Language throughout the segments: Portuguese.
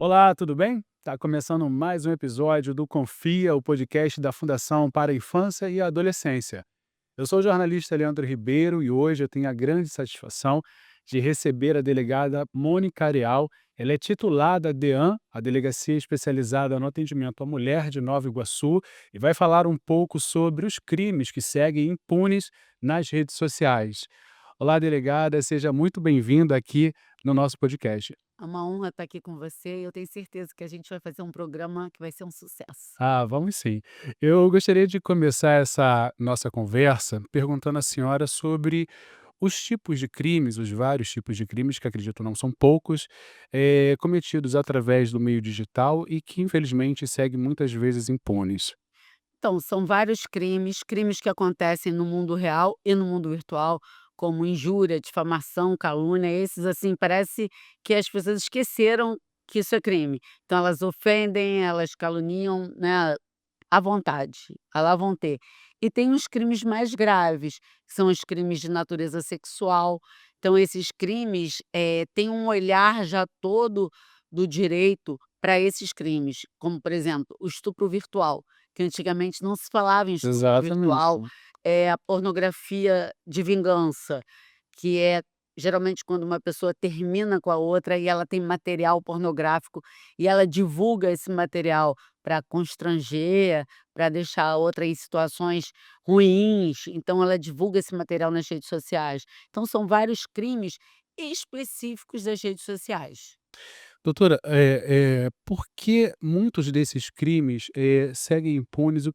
Olá, tudo bem? Tá começando mais um episódio do Confia, o podcast da Fundação para a Infância e a Adolescência. Eu sou o jornalista Leandro Ribeiro e hoje eu tenho a grande satisfação de receber a delegada Mônica Areal. Ela é titular da DEAN, a Delegacia Especializada no Atendimento à Mulher de Nova Iguaçu, e vai falar um pouco sobre os crimes que seguem impunes nas redes sociais. Olá, delegada, seja muito bem-vinda aqui no nosso podcast. É uma honra estar aqui com você e eu tenho certeza que a gente vai fazer um programa que vai ser um sucesso. Ah, vamos sim. Eu gostaria de começar essa nossa conversa perguntando à senhora sobre os tipos de crimes, os vários tipos de crimes, que acredito não são poucos, cometidos através do meio digital e que infelizmente seguem muitas vezes impunes. Então, são vários crimes, crimes que acontecem no mundo real e no mundo virtual, como injúria, difamação, calúnia, esses assim, parece que as pessoas esqueceram que isso é crime. Então elas ofendem, elas caluniam, né, à vontade, a lá vão ter. E tem os crimes mais graves, que são os crimes de natureza sexual. Então esses crimes, têm um olhar já todo do direito para esses crimes, como, por exemplo, o estupro virtual, que antigamente não se falava em estupro Exatamente. virtual, a pornografia de vingança, que é geralmente quando uma pessoa termina com a outra e ela tem material pornográfico e ela divulga esse material para constranger, para deixar a outra em situações ruins, então ela divulga esse material nas redes sociais. Então são vários crimes específicos das redes sociais. Doutora, por que muitos desses crimes, seguem impunes? O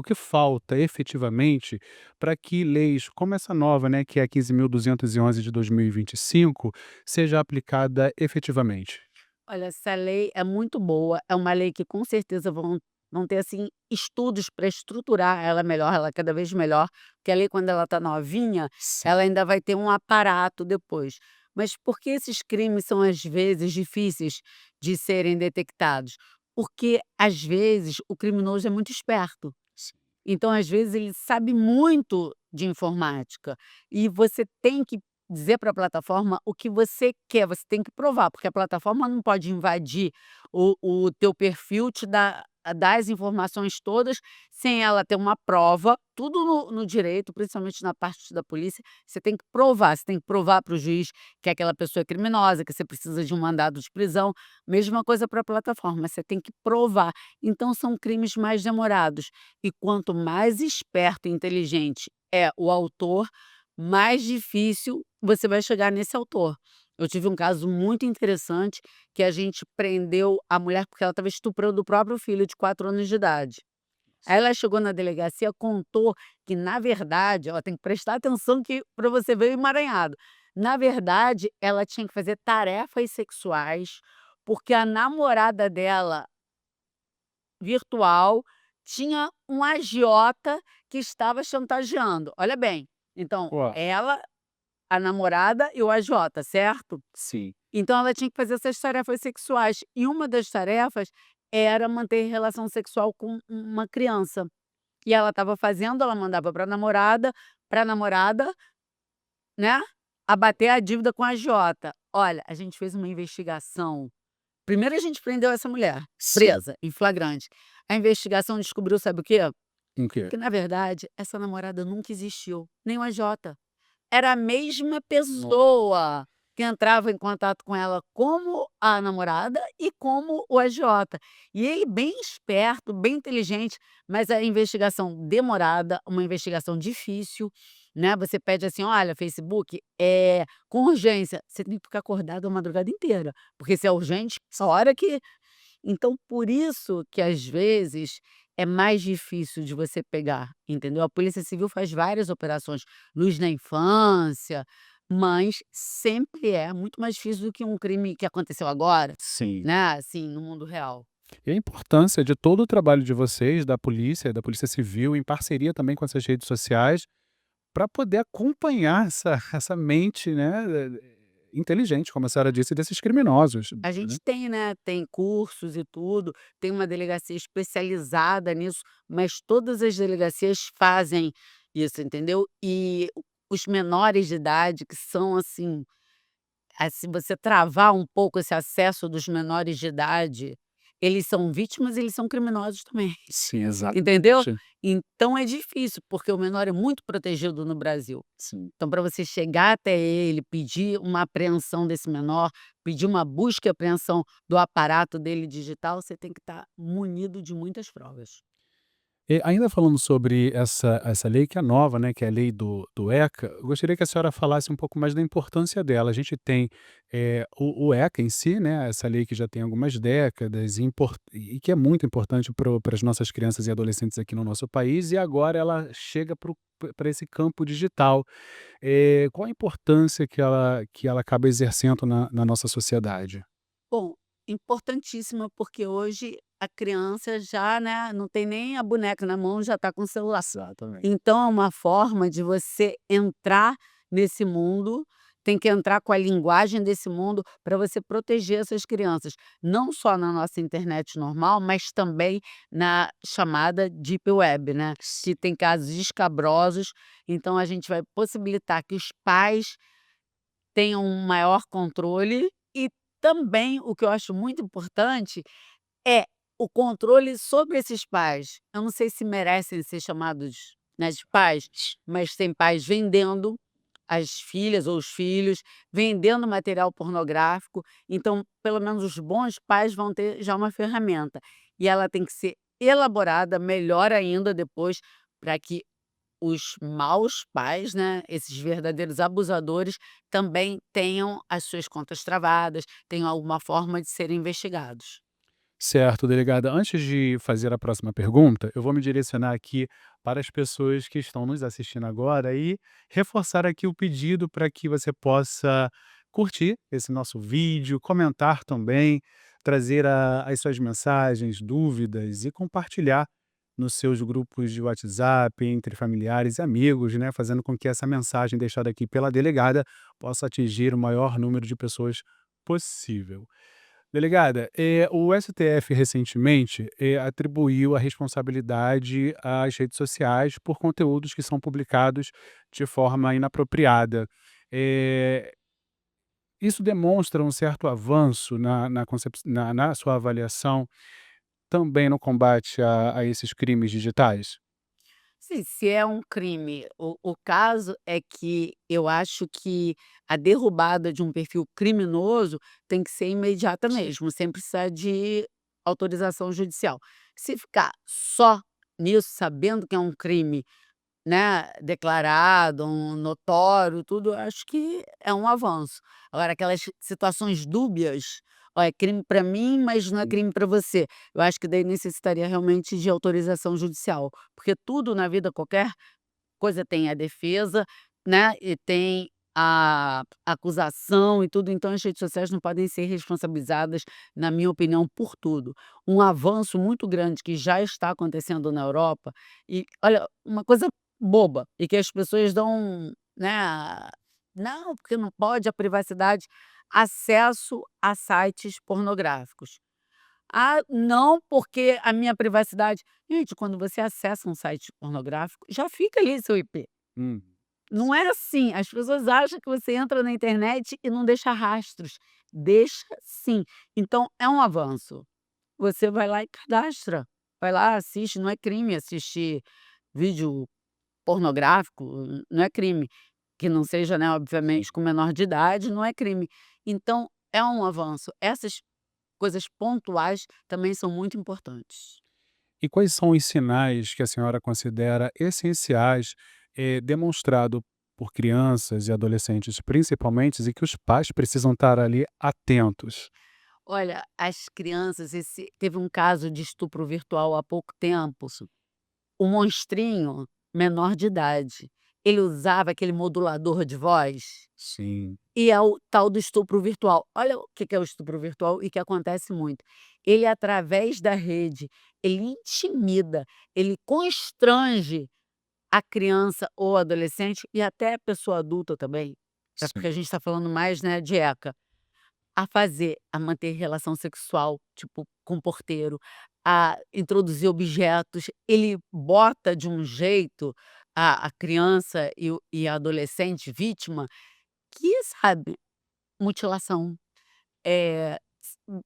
que falta efetivamente para que leis como essa nova, né, que é a 15.211 de 2025, seja aplicada efetivamente? Olha, essa lei é muito boa, é uma lei que com certeza vão ter, assim, estudos para estruturar ela melhor, ela cada vez melhor, porque a lei quando ela está novinha, Sim. ela ainda vai ter um aparato depois. Mas por que esses crimes são às vezes difíceis de serem detectados? Porque às vezes o criminoso é muito esperto. Então, às vezes, ele sabe muito de informática e você tem que dizer para a plataforma o que você quer, você tem que provar, porque a plataforma não pode invadir o teu perfil, te dar as informações todas sem ela ter uma prova, tudo no direito, principalmente na parte da polícia, você tem que provar para o juiz que aquela pessoa é criminosa, que você precisa de um mandado de prisão, mesma coisa para a plataforma, você tem que provar. Então são crimes mais demorados. E quanto mais esperto e inteligente é o autor, mais difícil você vai chegar nesse autor. Eu tive um caso muito interessante que a gente prendeu a mulher porque ela estava estuprando o próprio filho de 4 anos de idade. Aí ela chegou na delegacia, contou que na verdade, ó, tem que prestar atenção que para você ver o emaranhado. Na verdade, ela tinha que fazer tarefas sexuais, porque a namorada dela virtual, tinha um agiota que estava chantageando. Olha bem, então Uau, ela, a namorada e o agiota, certo? sim. Então ela tinha que fazer essas tarefas sexuais e uma das tarefas era manter relação sexual com uma criança. E ela estava fazendo, ela mandava para a namorada, né, abater a dívida com a agiota. Olha, a gente fez uma investigação. Primeiro a gente prendeu essa mulher, Sim. presa, em flagrante. A investigação descobriu sabe o quê? O quê? Que na verdade essa namorada nunca existiu, nem o agiota. Era a mesma No pessoa que entrava em contato com ela como a namorada e como o agiota. E ele bem esperto, bem inteligente, mas a investigação demorada, uma investigação difícil, né, você pede assim: "Olha, Facebook, com urgência", você tem que ficar acordado a madrugada inteira, porque se é urgente, essa hora que então, por isso que às vezes é mais difícil de você pegar, entendeu? A Polícia Civil faz várias operações, Luz na Infância, mas sempre é muito mais difícil do que um crime que aconteceu agora, sim. né, assim, no mundo real. E a importância de todo o trabalho de vocês, da Polícia Civil, em parceria também com essas redes sociais, para poder acompanhar essa mente, né, inteligente, como a senhora disse, desses criminosos, A né. gente tem, né, tem cursos e tudo, tem uma delegacia especializada nisso, mas todas as delegacias fazem isso, entendeu? E os menores de idade que são, assim, se você travar um pouco esse acesso dos menores de idade, eles são vítimas, eles são criminosos também. Sim, Entendeu? exatamente. Então é difícil, porque o menor é muito protegido no Brasil. Sim. Então, para você chegar até ele, pedir uma apreensão desse menor, pedir uma busca e apreensão do aparato dele digital, você tem que estar munido de muitas provas. E ainda falando sobre essa lei que é nova, né, que é a lei do ECA, eu gostaria que a senhora falasse um pouco mais da importância dela. A gente tem, o ECA em si, né, essa lei que já tem algumas décadas e que é muito importante para as nossas crianças e adolescentes aqui no nosso país, e agora ela chega para esse campo digital. Qual a importância que ela acaba exercendo na nossa sociedade? Bom, importantíssima, porque hoje a criança já, né, não tem nem a boneca na mão, já está com o celular. Exatamente. Então é uma forma de você entrar nesse mundo, tem que entrar com a linguagem desse mundo para você proteger essas crianças, não só na nossa internet normal, mas também na chamada deep web, né, que tem casos escabrosos. Então a gente vai possibilitar que os pais tenham um maior controle e também, o que eu acho muito importante, é o controle sobre esses pais. Eu não sei se merecem ser chamados, né, de pais, mas tem pais vendendo as filhas ou os filhos, vendendo material pornográfico, então pelo menos os bons pais vão ter já uma ferramenta, e ela tem que ser elaborada melhor ainda depois, para que os maus pais, né, esses verdadeiros abusadores, também tenham as suas contas travadas, tenham alguma forma de serem investigados. Certo, delegada. Antes de fazer a próxima pergunta, eu vou me direcionar aqui para as pessoas que estão nos assistindo agora e reforçar aqui o pedido para que você possa curtir esse nosso vídeo, comentar também, trazer as suas mensagens, dúvidas e compartilhar nos seus grupos de WhatsApp, entre familiares e amigos, né, fazendo com que essa mensagem deixada aqui pela delegada possa atingir o maior número de pessoas possível. Delegada, o STF recentemente, atribuiu a responsabilidade às redes sociais por conteúdos que são publicados de forma inapropriada. Eh, Isso demonstra um certo avanço na sua avaliação, também no combate a esses crimes digitais? Sim, se é um crime, o caso é que eu acho que a derrubada de um perfil criminoso tem que ser imediata mesmo, sem precisar de autorização judicial. Se ficar só nisso, sabendo que é um crime, né, declarado, um notório, tudo, eu acho que é um avanço. Agora aquelas situações dúbias, ó, é crime para mim, mas não é crime para você. Eu acho que daí necessitaria realmente de autorização judicial, porque tudo na vida, qualquer coisa tem a defesa, né, e tem a acusação e tudo, então as redes sociais não podem ser responsabilizadas, na minha opinião, por tudo. Um avanço muito grande que já está acontecendo na Europa e olha, uma coisa boba e que as pessoas dão, né, "Não, porque não pode, a privacidade", acesso a sites pornográficos. "Ah, não, porque a minha privacidade", gente, quando você acessa um site pornográfico, já fica ali seu IP. Hum. Não é assim, as pessoas acham que você entra na internet e não deixa rastros. Deixa sim. Então é um avanço. Você vai lá e cadastra. Vai lá, assiste, não é crime assistir vídeo pornográfico, não é crime. Que não seja, né, obviamente, com menor de idade, não é crime. Então é um avanço. Essas coisas pontuais também são muito importantes. E quais são os sinais que a senhora considera essenciais, demonstrado por crianças e adolescentes principalmente, e que os pais precisam estar ali atentos? Olha, as crianças, teve um caso de estupro virtual há pouco tempo. O monstrinho, menor de idade, ele usava aquele modulador de voz, Sim, e é o tal do estupro virtual. Olha o que é o estupro virtual e que acontece muito. Ele, através da rede, ele intimida, ele constrange a criança ou adolescente e até a pessoa adulta também, é sim. porque a gente está falando mais, né, de ECA. A manter relação sexual, tipo, com o porteiro, a introduzir objetos, ele bota de um jeito a criança e a adolescente vítima que, sabe, mutilação,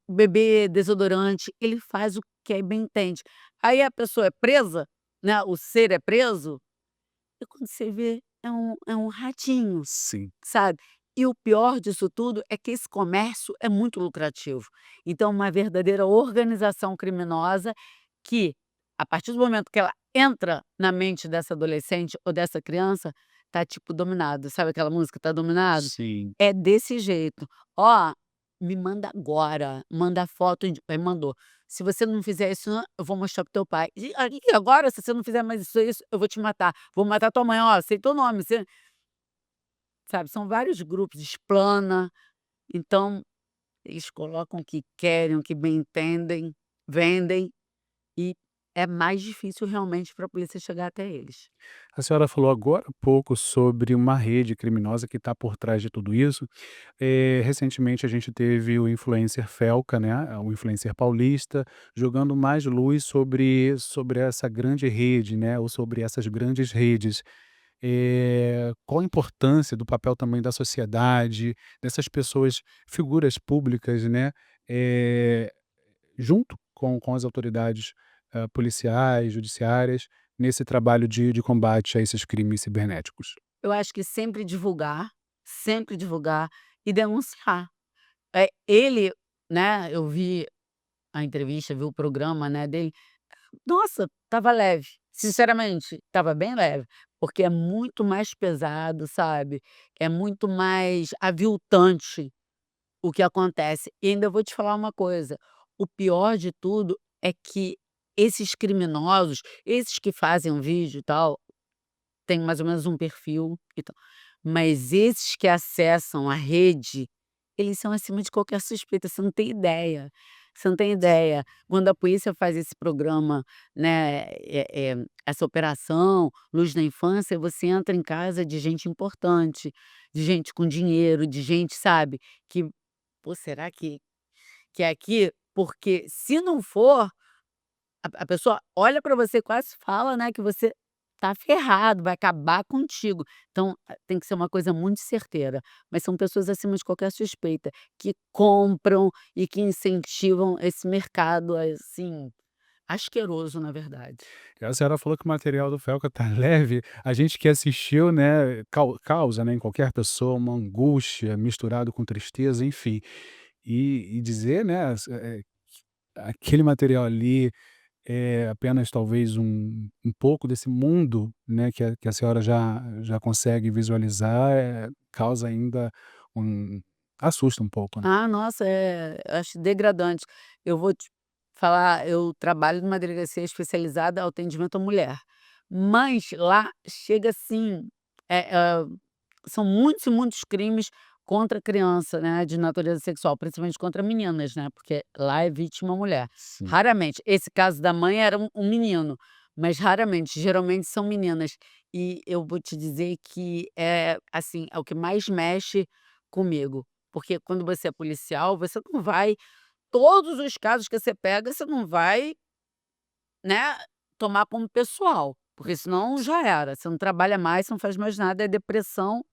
beber desodorante, ele faz o que bem entende. Aí a pessoa é presa, né, o ser é preso, e quando você vê é um ratinho, Sim. sabe. E o pior disso tudo é que esse comércio é muito lucrativo. Então uma verdadeira organização criminosa que, a partir do momento que ela entra na mente dessa adolescente ou dessa criança, tá tipo dominado. Sabe aquela música "Tá Dominado"? Sim. É desse jeito. "Ó, me manda agora, manda foto de", aí mandou. "Se você não fizer isso, eu vou mostrar para o teu pai. E agora, se você não fizer mais isso, eu vou te matar. Vou matar tua mãe, ó, sei teu nome, você", sabe, são vários grupos, explana. Então, eles colocam o que querem, o que bem entendem, vendem, e é mais difícil realmente para a polícia chegar até eles. A senhora falou agora há pouco sobre uma rede criminosa que está por trás de tudo isso. Recentemente a gente teve o influencer Felca, né, o influencer paulista, jogando mais luz sobre essa grande rede, né, ou sobre essas grandes redes. Qual a importância do papel também da sociedade, dessas pessoas, figuras públicas, né, eh, junto com as autoridades, policiais, judiciárias, nesse trabalho de combate a esses crimes cibernéticos? Eu acho que sempre divulgar e denunciar. Ele, né, eu vi a entrevista, vi o programa, né, dele. Nossa, estava leve, sinceramente, estava bem leve, porque é muito mais pesado, sabe, é muito mais aviltante o que acontece. E ainda vou te falar uma coisa, o pior de tudo é que esses criminosos, esses que fazem um vídeo e tal, têm mais ou menos um perfil e tal, mas esses que acessam a rede, eles são acima de qualquer suspeita, você não tem ideia, você não tem ideia. Quando a polícia faz esse programa, né, essa operação Luz na Infância, você entra em casa de gente importante, de gente com dinheiro, de gente, sabe, que: "Pô, será que é aqui?" Porque se não for, a pessoa olha para você e quase fala, né, que você tá ferrado, vai acabar contigo. Então, tem que ser uma coisa muito certeira, mas são pessoas acima de qualquer suspeita, que compram e que incentivam esse mercado, assim, asqueroso, na verdade. A senhora falou que o material do Felca tá leve, a gente que assistiu, né, causa, né, em qualquer pessoa uma angústia misturado com tristeza, enfim. E dizer, né, aquele material ali é apenas talvez um pouco desse mundo, né, que a senhora já consegue visualizar, causa ainda um assusta um pouco, né. Ah, nossa, eu acho degradante. Eu vou te falar, eu trabalho numa delegacia especializada ao atendimento à mulher, mas lá chega assim, são muitos e muitos crimes contra a criança, né, de natureza sexual, principalmente contra meninas, né, porque lá é vítima mulher. Sim. Raramente, esse caso da mãe era um menino, mas raramente, geralmente são meninas. E eu vou te dizer que é, assim, é o que mais mexe comigo, porque quando você é policial, você não vai todos os casos que você pega, você não vai, né, tomar como pessoal, porque senão já era, você não trabalha mais, você não faz mais nada, é depressão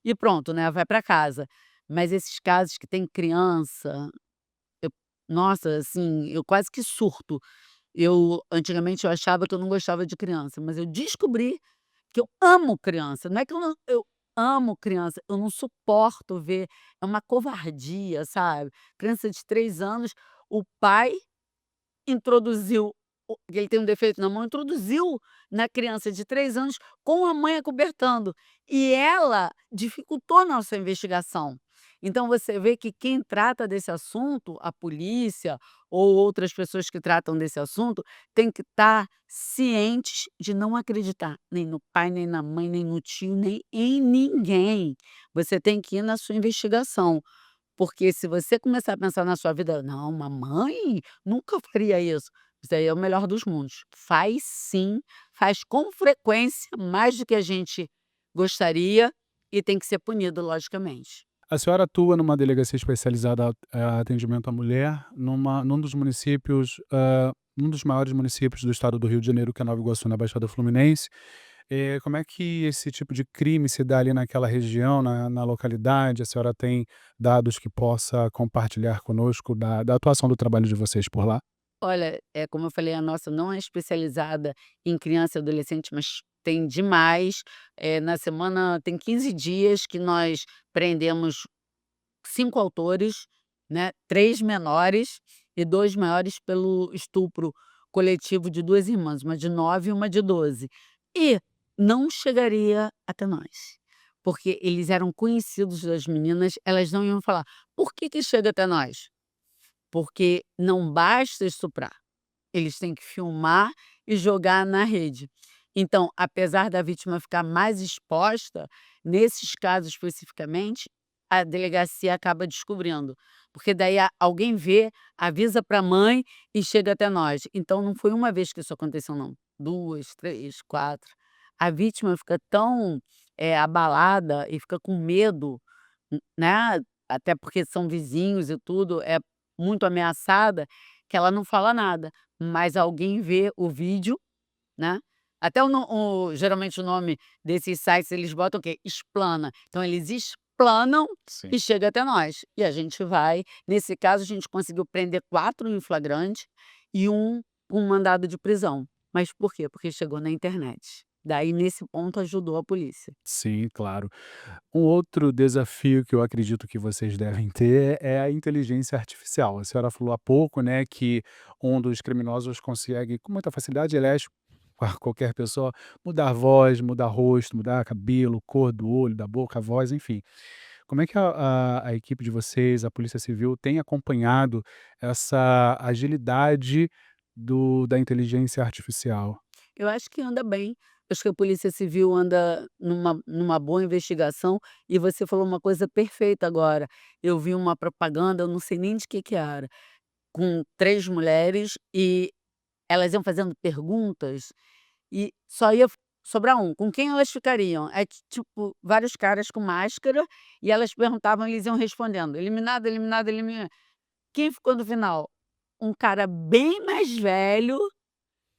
e pronto, né, vai para casa. Mas esses casos que tem criança, eu nossa, assim, eu quase que surto. Eu antigamente eu achava que eu não gostava de criança, mas eu descobri que eu amo criança, não é que eu amo criança, eu não suporto ver, é uma covardia, sabe. Criança de 3 anos, o pai introduziu porque ele tem um defeito na mão, introduziu na criança de 3 anos com a mãe acobertando, e ela dificultou a nossa investigação. Então você vê que quem trata desse assunto, a polícia ou outras pessoas que tratam desse assunto, tem que estar cientes de não acreditar nem no pai, nem na mãe, nem no tio, nem em ninguém. Você tem que ir na sua investigação. Porque se você começar a pensar na sua vida: "Não, mamãe nunca faria isso", isso aí é o melhor dos mundos. Faz sim, faz com frequência, mais do que a gente gostaria, e tem que ser punido logicamente. A senhora atua numa delegacia especializada a atendimento à mulher, num dos municípios, um dos maiores municípios do estado do Rio de Janeiro, que é Nova Iguaçu, na Baixada Fluminense. Como é que esse tipo de crime se dá ali naquela região, na localidade? A senhora tem dados que possa compartilhar conosco da atuação do trabalho de vocês por lá? Olha, como eu falei, a nossa não é especializada em criança e adolescente, mas tem demais. Na semana tem 15 dias que nós prendemos 5 autores, né, 3 menores e 2 maiores pelo estupro coletivo de 2 irmãs, uma de 9 e uma de 12. E não chegaria até nós, porque eles eram conhecidos das meninas, elas não iam falar: "Por que que chega até nós?". Porque não basta estuprar, eles têm que filmar e jogar na rede. Então, apesar da vítima ficar mais exposta, nesses casos especificamente, a delegacia acaba descobrindo, porque daí alguém vê, avisa para a mãe e chega até nós. Então não foi uma vez que isso aconteceu não, 2, 3, 4. A vítima fica tão, abalada e fica com medo, né, até porque são vizinhos e tudo, é muito ameaçada, que ela não fala nada, mas alguém vê o vídeo, né, até geralmente o nome desses sites eles botam o quê? Explana. Então eles explanam Sim. e chega até nós. E a gente vai nesse caso a gente conseguiu prender 4 em flagrante e um com mandado de prisão. Mas por quê? Porque chegou na internet. Daí nesse ponto ajudou a polícia. Sim, claro. Um outro desafio que eu acredito que vocês devem ter é a inteligência artificial. A senhora falou há pouco, né, que um dos criminosos consegue, com muita facilidade, aliás, qualquer pessoa, mudar a voz, mudar rosto, mudar cabelo, cor do olho, da boca, a voz, enfim. Como é que a equipe de vocês, a Polícia Civil, tem acompanhado essa agilidade da inteligência artificial? Eu acho que anda bem. Acho que a Polícia Civil anda numa boa investigação e você falou uma coisa perfeita agora. Eu vi uma propaganda, eu não sei nem de que era, com 3 mulheres e elas iam fazendo perguntas e só ia sobrar um. Com quem elas ficariam? É tipo, vários caras com máscara e elas perguntavam, eles iam respondendo: "Eliminado, eliminado, elimina". Quem ficou no final? Um cara bem mais velho,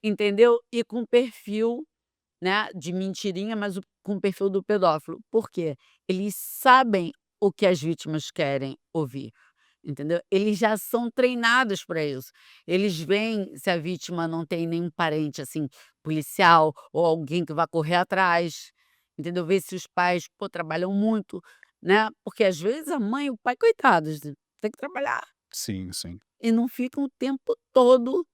entendeu? E com perfil, né, de mentirinha, mas com o perfil do pedófilo. Por quê? Eles sabem o que as vítimas querem ouvir, entendeu? Eles já são treinados para isso. Eles veem se a vítima não tem nenhum parente, assim, policial ou alguém que vá correr atrás, entendeu? Ver se os pais, pô, trabalham muito, né, porque às vezes a mãe e o pai, coitados, tem que trabalhar Sim, sim. e não ficam o tempo todo,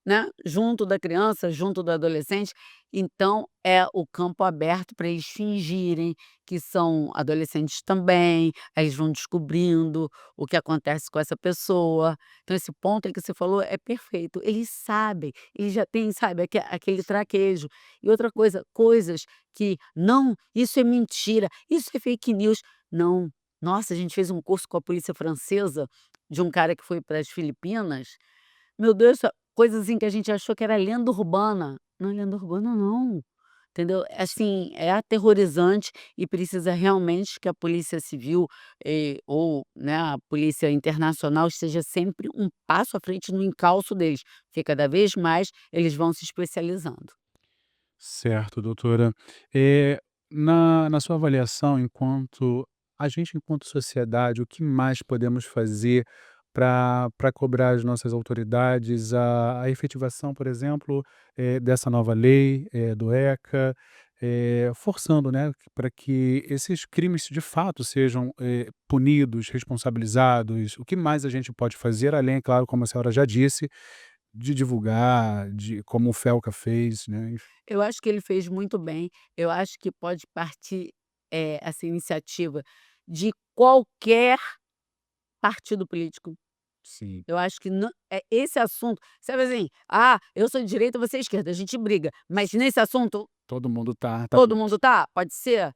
né, junto da criança, junto do adolescente, então é o campo aberto para eles fingirem que são adolescentes também, aí eles vão descobrindo o que acontece com essa pessoa. Então esse ponto aí que você falou é perfeito, eles sabem, eles já têm, sabe, aquele traquejo. E outra coisa, coisas que: "Não, isso é mentira, isso é fake news", não. Nossa, a gente fez um curso com a polícia francesa, de um cara que foi para as Filipinas, meu Deus do céu, coisas assim que a gente achou que era lenda urbana, não é lenda urbana não, entendeu? Assim, é aterrorizante e precisa realmente que a polícia civil, ou, né, a polícia internacional esteja sempre um passo à frente no encalço deles, porque cada vez mais eles vão se especializando. Certo, doutora. Na sua avaliação, enquanto sociedade, o que mais podemos fazer para cobrar as nossas autoridades a efetivação, por exemplo, dessa nova lei, do ECA, forçando, né, para que esses crimes de fato sejam, punidos, responsabilizados. O que mais a gente pode fazer, além, é claro, como a senhora já disse, de divulgar, de como o Felca fez, né. Eu acho que ele fez muito bem, eu acho que pode partir, essa iniciativa de qualquer partido político. Sim, Eu acho que esse assunto, sabe assim: "Ah, eu sou de direita, você é esquerda", a gente briga, mas nesse assunto todo mundo tá todo junto. mundo tá? Pode ser?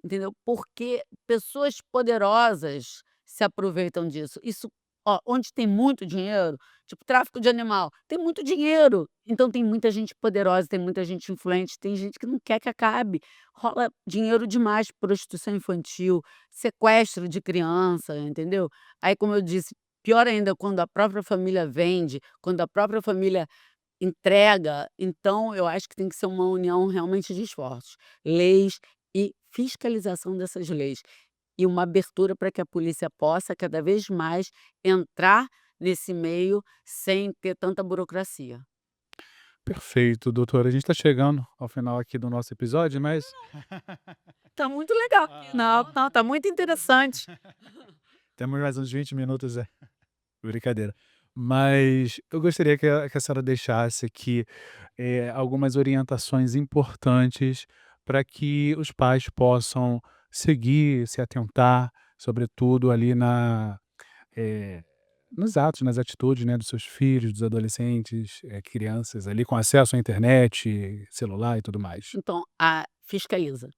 Entendeu? Porque pessoas poderosas se aproveitam disso. Isso, ó, onde tem muito dinheiro, tipo tráfico de animal, tem muito dinheiro, então tem muita gente poderosa, tem muita gente influente, tem gente que não quer que acabe. Rola dinheiro demais, prostituição infantil, sequestro de criança, entendeu? Aí, como eu disse, pior ainda quando a própria família vende, quando a própria família entrega, então eu acho que tem que ser uma união realmente de esforços, leis e fiscalização dessas leis, e uma abertura para que a polícia possa cada vez mais entrar nesse meio sem ter tanta burocracia. Perfeito, doutora. A gente está chegando ao final aqui do nosso episódio, mas Tá muito legal aqui. Não, não, tá muito interessante. temos mais uns 20 minutos, brincadeira. Mas eu gostaria que a senhora deixasse aqui, algumas orientações importantes para que os pais possam seguir, se atentar, sobretudo ali eh, nos atos, nas atitudes, né, dos seus filhos, dos adolescentes, crianças ali com acesso à internet, celular e tudo mais. Então, fiscaliza.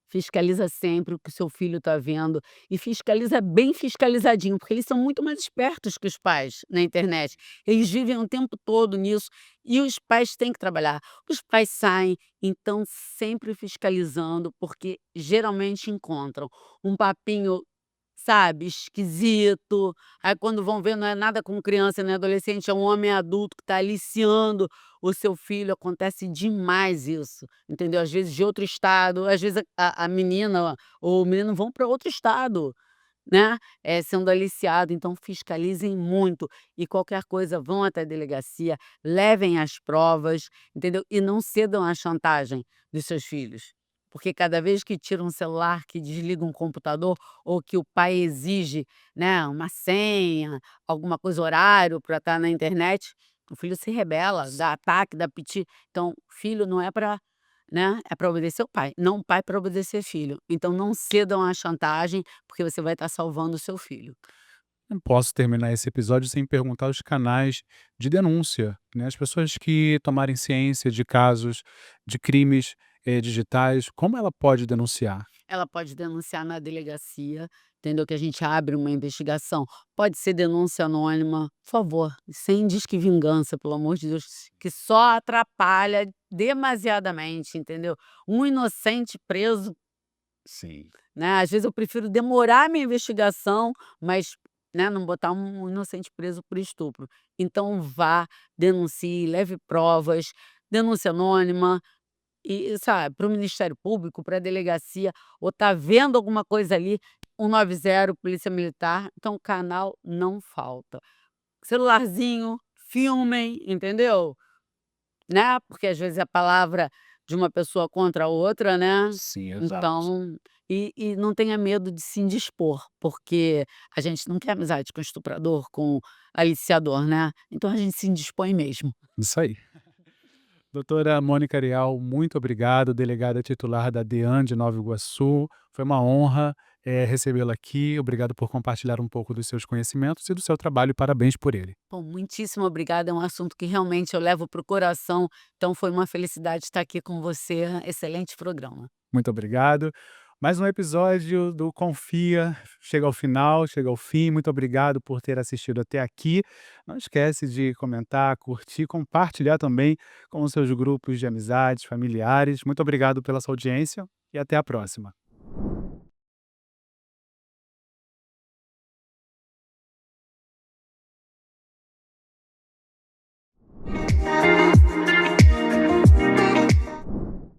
Fiscaliza sempre o que o seu filho está vendo e fiscaliza bem fiscalizadinho, porque eles são muito mais espertos que os pais na internet. Eles vivem o tempo todo nisso e os pais têm que trabalhar. Os pais saem, então sempre fiscalizando, porque geralmente encontram um papinho, sabe, esquisito. Aí quando vão ver não é nada com criança nem adolescente, é um homem adulto que está aliciando o seu filho, acontece demais isso, entendeu? Às vezes de outro estado, às vezes a menina ou o menino vão para outro estado, né, sendo aliciado, então fiscalizem muito e qualquer coisa vão até a delegacia, levem as provas, entendeu? E não cedam à chantagem dos seus filhos, porque cada vez que tira um celular, que desliga um computador ou que o pai exige, né, uma senha, alguma coisa, horário para estar na internet, o filho se rebela, dá ataque, dá piti. Então, filho não é para, né, é para obedecer o pai, não o pai para obedecer filho. Então não cedam à chantagem, porque você vai estar salvando o seu filho. Não posso terminar esse episódio sem perguntar os canais de denúncia, né? As pessoas que tomarem ciência de casos de crimes, digitais, como ela pode denunciar? Ela pode denunciar na delegacia, entendeu, que a gente abre uma investigação. Pode ser denúncia anônima, por favor, sem disque vingança, pelo amor de Deus, que só atrapalha demasiadamente, entendeu. Um inocente preso, Sim. né, às vezes eu prefiro demorar a minha investigação, mas, né, não botar um inocente preso por estupro. Então vá, denuncie, leve provas, denúncia anônima, e sabe, para o Ministério Público, para a delegacia, ou tá vendo alguma coisa ali, 190, Polícia Militar, então canal não falta. Celularzinho, filmem, entendeu? Né, porque às vezes é a palavra de uma pessoa contra a outra, né, Sim, exato. então e não tenha medo de se indispor, porque a gente não quer amizade com estuprador, com aliciador, né, então a gente se indispõe mesmo. Isso aí. Doutora Mônica Arial, muito obrigado, delegada titular da DEAN de Nova Iguaçu. Foi uma honra, recebê-la aqui. Obrigado por compartilhar um pouco dos seus conhecimentos e do seu trabalho. Parabéns por ele. Pô, muitíssimo obrigada, é um assunto que realmente eu levo para o coração, então foi uma felicidade estar aqui com você, excelente programa. Muito obrigado. Mais um episódio do Confia chega ao final, chega ao fim. Muito obrigado por ter assistido até aqui. Não esquece de comentar, curtir, compartilhar também com os seus grupos de amizades, familiares. Muito obrigado pela sua audiência e até a próxima.